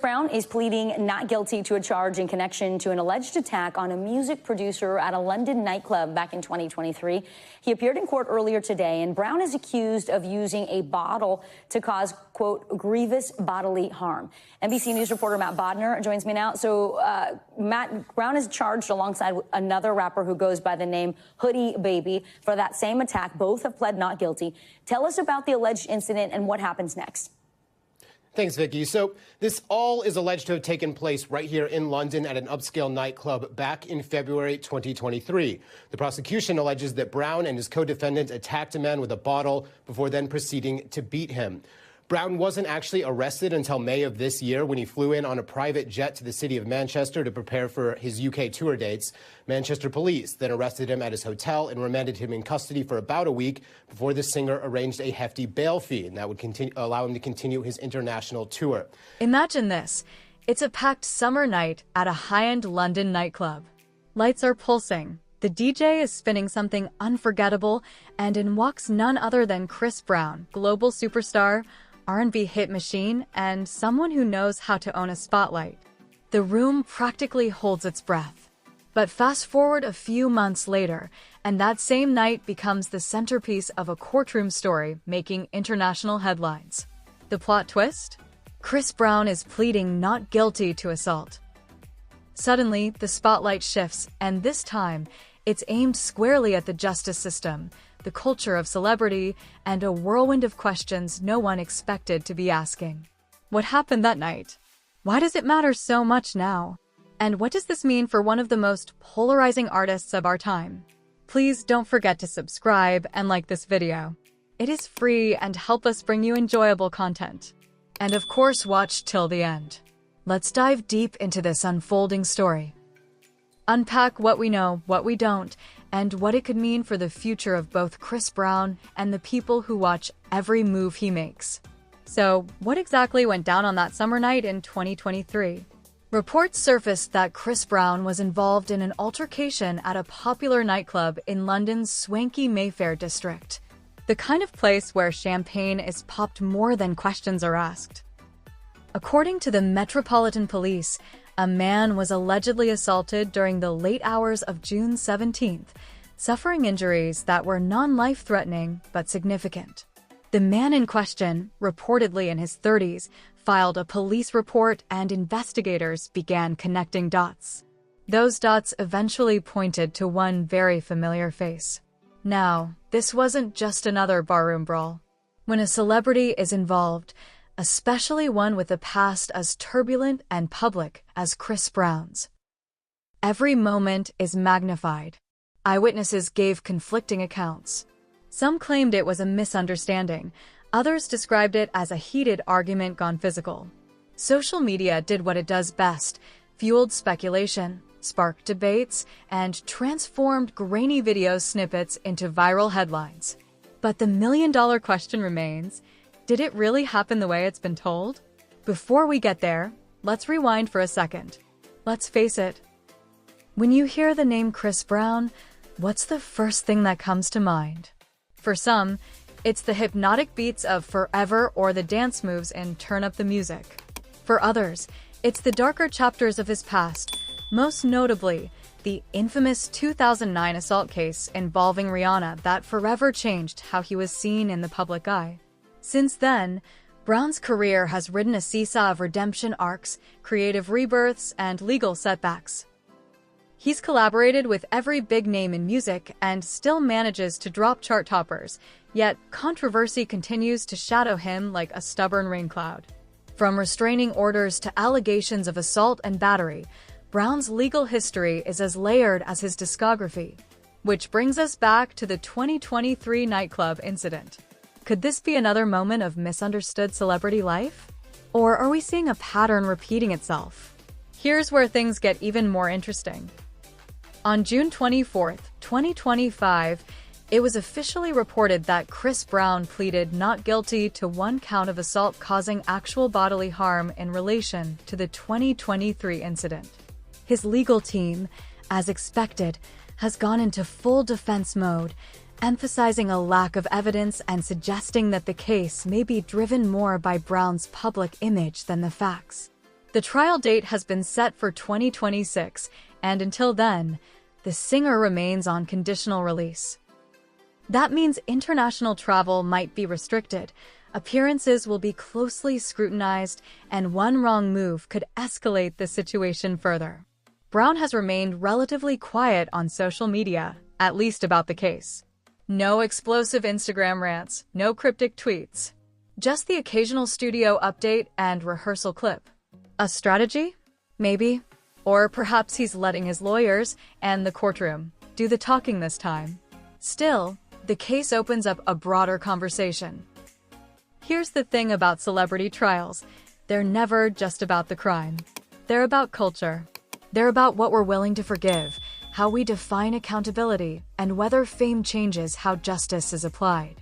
Brown is pleading not guilty to a charge in connection to an alleged attack on a music producer at a London nightclub back in 2023. He appeared in court earlier today, and Brown is accused of using a bottle to cause, quote, grievous bodily harm. NBC News reporter Matt Bodner joins me now. So, Matt, Brown is charged alongside another rapper who goes by the name Hoodie Baby for that same attack. Both have pled not guilty. Tell us about the alleged incident and what happens next. Thanks, Vicky. So this all is alleged to have taken place right here in London at an upscale nightclub back in February 2023. The prosecution alleges that Brown and his co-defendant attacked a man with a bottle before then proceeding to beat him. Brown wasn't actually arrested until May of this year when he flew in on a private jet to the city of Manchester to prepare for his UK tour dates. Manchester police then arrested him at his hotel and remanded him in custody for about a week before the singer arranged a hefty bail fee, and that would allow him to continue his international tour. Imagine this. It's a packed summer night at a high-end London nightclub. Lights are pulsing. The DJ is spinning something unforgettable, and in walks none other than Chris Brown, global superstar, R&B hit machine, and someone who knows how to own a spotlight. The room practically holds its breath. But fast forward a few months later, and that same night becomes the centerpiece of a courtroom story making international headlines. The plot twist? Chris Brown is pleading not guilty to assault. Suddenly, the spotlight shifts, and this time, it's aimed squarely at the justice system, the culture of celebrity, and a whirlwind of questions no one expected to be asking. What happened that night? Why does it matter so much now? And what does this mean for one of the most polarizing artists of our time? Please don't forget to subscribe and like this video. It is free and help us bring you enjoyable content. And of course, watch till the end. Let's dive deep into this unfolding story. Unpack what we know, what we don't, and what it could mean for the future of both Chris Brown and the people who watch every move he makes. So, what exactly went down on that summer night in 2023? Reports surfaced that Chris Brown was involved in an altercation at a popular nightclub in London's swanky Mayfair district, the kind of place where champagne is popped more than questions are asked. According to the Metropolitan Police, a man was allegedly assaulted during the late hours of June 17th, suffering injuries that were non-life-threatening but significant. The man in question, reportedly in his 30s, filed a police report and investigators began connecting dots. Those dots eventually pointed to one very familiar face. Now, this wasn't just another barroom brawl. When a celebrity is involved, especially one with a past as turbulent and public as Chris Brown's, every moment is magnified. Eyewitnesses gave conflicting accounts. Some claimed it was a misunderstanding. Others described it as a heated argument gone physical. Social media did what it does best, fueled speculation, sparked debates, and transformed grainy video snippets into viral headlines. But the million-dollar question remains, did it really happen the way it's been told? Before we get there, let's rewind for a second. Let's face it. When you hear the name Chris Brown, what's the first thing that comes to mind? For some, it's the hypnotic beats of Forever or the dance moves in Turn Up the Music. For others, it's the darker chapters of his past, most notably the infamous 2009 assault case involving Rihanna that forever changed how he was seen in the public eye. Since then, Brown's career has ridden a seesaw of redemption arcs, creative rebirths, and legal setbacks. He's collaborated with every big name in music and still manages to drop chart toppers, yet controversy continues to shadow him like a stubborn rain cloud. From restraining orders to allegations of assault and battery, Brown's legal history is as layered as his discography. Which brings us back to the 2023 nightclub incident. Could this be another moment of misunderstood celebrity life? Or are we seeing a pattern repeating itself? Here's where things get even more interesting. On June 24, 2025, it was officially reported that Chris Brown pleaded not guilty to one count of assault causing actual bodily harm in relation to the 2023 incident. His legal team, as expected, has gone into full defense mode, emphasizing a lack of evidence and suggesting that the case may be driven more by Brown's public image than the facts. The trial date has been set for 2026, and until then, the singer remains on conditional release. That means international travel might be restricted, appearances will be closely scrutinized, and one wrong move could escalate the situation further. Brown has remained relatively quiet on social media, at least about the case. No explosive Instagram rants, no cryptic tweets. Just the occasional studio update and rehearsal clip. A strategy? Maybe. Or perhaps he's letting his lawyers and the courtroom do the talking this time. Still, the case opens up a broader conversation. Here's the thing about celebrity trials. They're never just about the crime. They're about culture. They're about what we're willing to forgive, how we define accountability, and whether fame changes how justice is applied.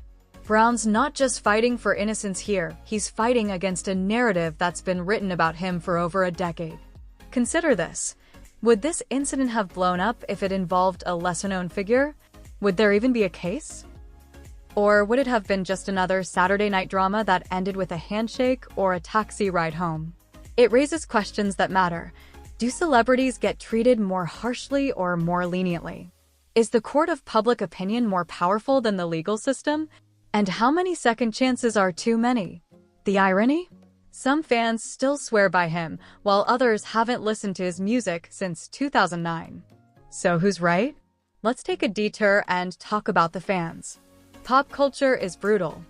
Brown's not just fighting for innocence here, he's fighting against a narrative that's been written about him for over a decade. Consider this. Would this incident have blown up if it involved a lesser-known figure? Would there even be a case? Or would it have been just another Saturday night drama that ended with a handshake or a taxi ride home? It raises questions that matter. Do celebrities get treated more harshly or more leniently? Is the court of public opinion more powerful than the legal system? And how many second chances are too many? The irony? Some fans still swear by him, while others haven't listened to his music since 2009. So who's right? Let's take a detour and talk about the fans. Pop culture is brutal.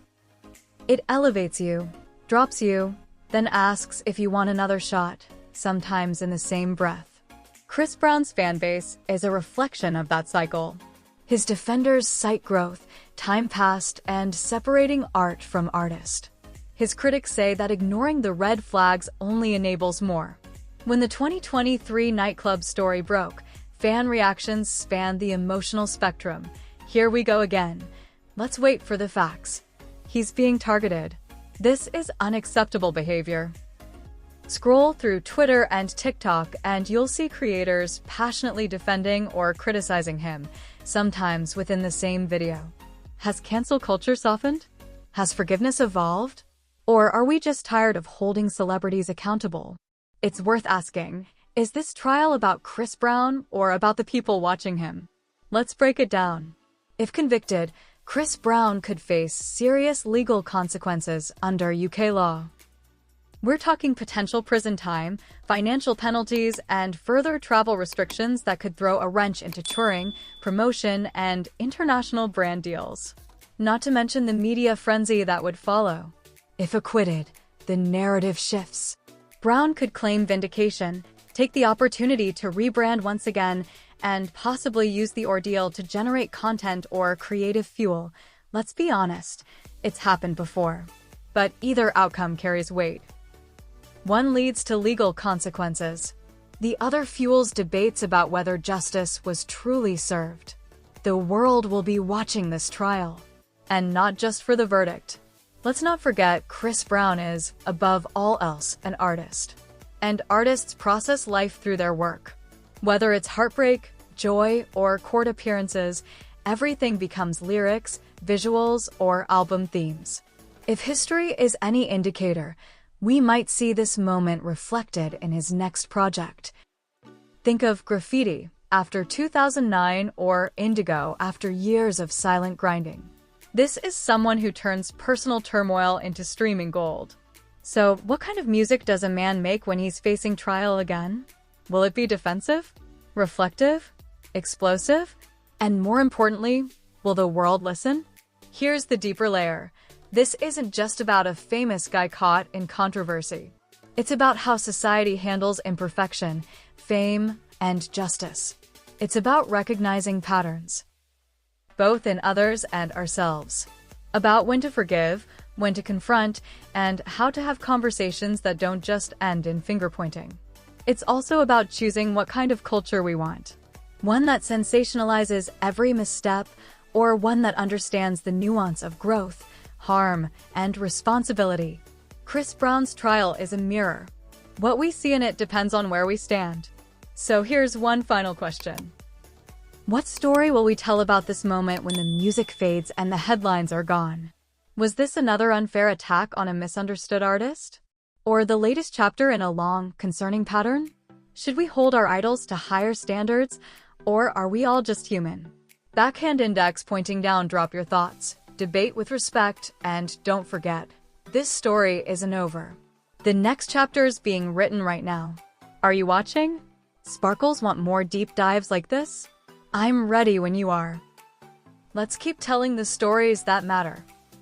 It elevates you, drops you, then asks if you want another shot, sometimes in the same breath. Chris Brown's fanbase is a reflection of that cycle. His defenders cite growth, time passed, and separating art from artist. His critics say that ignoring the red flags only enables more. When the 2023 Nightclub story broke, fan reactions spanned the emotional spectrum. Here we go again. Let's wait for the facts. He's being targeted. This is unacceptable behavior. Scroll through Twitter and TikTok and you'll see creators passionately defending or criticizing him, sometimes within the same video. Has cancel culture softened? Has forgiveness evolved? Or are we just tired of holding celebrities accountable? It's worth asking, is this trial about Chris Brown or about the people watching him? Let's break it down. If convicted, Chris Brown could face serious legal consequences under UK law. We're talking potential prison time, financial penalties, and further travel restrictions that could throw a wrench into touring, promotion, and international brand deals. Not to mention the media frenzy that would follow. If acquitted, the narrative shifts. Brown could claim vindication, take the opportunity to rebrand once again, and possibly use the ordeal to generate content or creative fuel. Let's be honest, it's happened before. But either outcome carries weight. One leads to legal consequences. The other fuels debates about whether justice was truly served. The world will be watching this trial. And not just for the verdict. Let's not forget Chris Brown is, above all else, an artist. And artists process life through their work. Whether it's heartbreak, joy, or court appearances, everything becomes lyrics, visuals, or album themes. If history is any indicator, we might see this moment reflected in his next project. Think of Graffiti after 2009 or Indigo after years of silent grinding. This is someone who turns personal turmoil into streaming gold. So, what kind of music does a man make when he's facing trial again? Will it be defensive? Reflective? Explosive? And more importantly, will the world listen? Here's the deeper layer. This isn't just about a famous guy caught in controversy. It's about how society handles imperfection, fame, and justice. It's about recognizing patterns, both in others and ourselves. About when to forgive, when to confront, and how to have conversations that don't just end in finger-pointing. It's also about choosing what kind of culture we want. One that sensationalizes every misstep, or one that understands the nuance of growth, harm, and responsibility. Chris Brown's trial is a mirror. What we see in it depends on where we stand. So here's one final question. What story will we tell about this moment when the music fades and the headlines are gone? Was this another unfair attack on a misunderstood artist? Or the latest chapter in a long, concerning pattern? Should we hold our idols to higher standards, or are we all just human? Backhand index pointing down, drop your thoughts. Debate with respect, and don't forget, this story isn't over. The next chapter is being written right now. Are you watching? Sparkles want more deep dives like this? I'm ready when you are. Let's keep telling the stories that matter.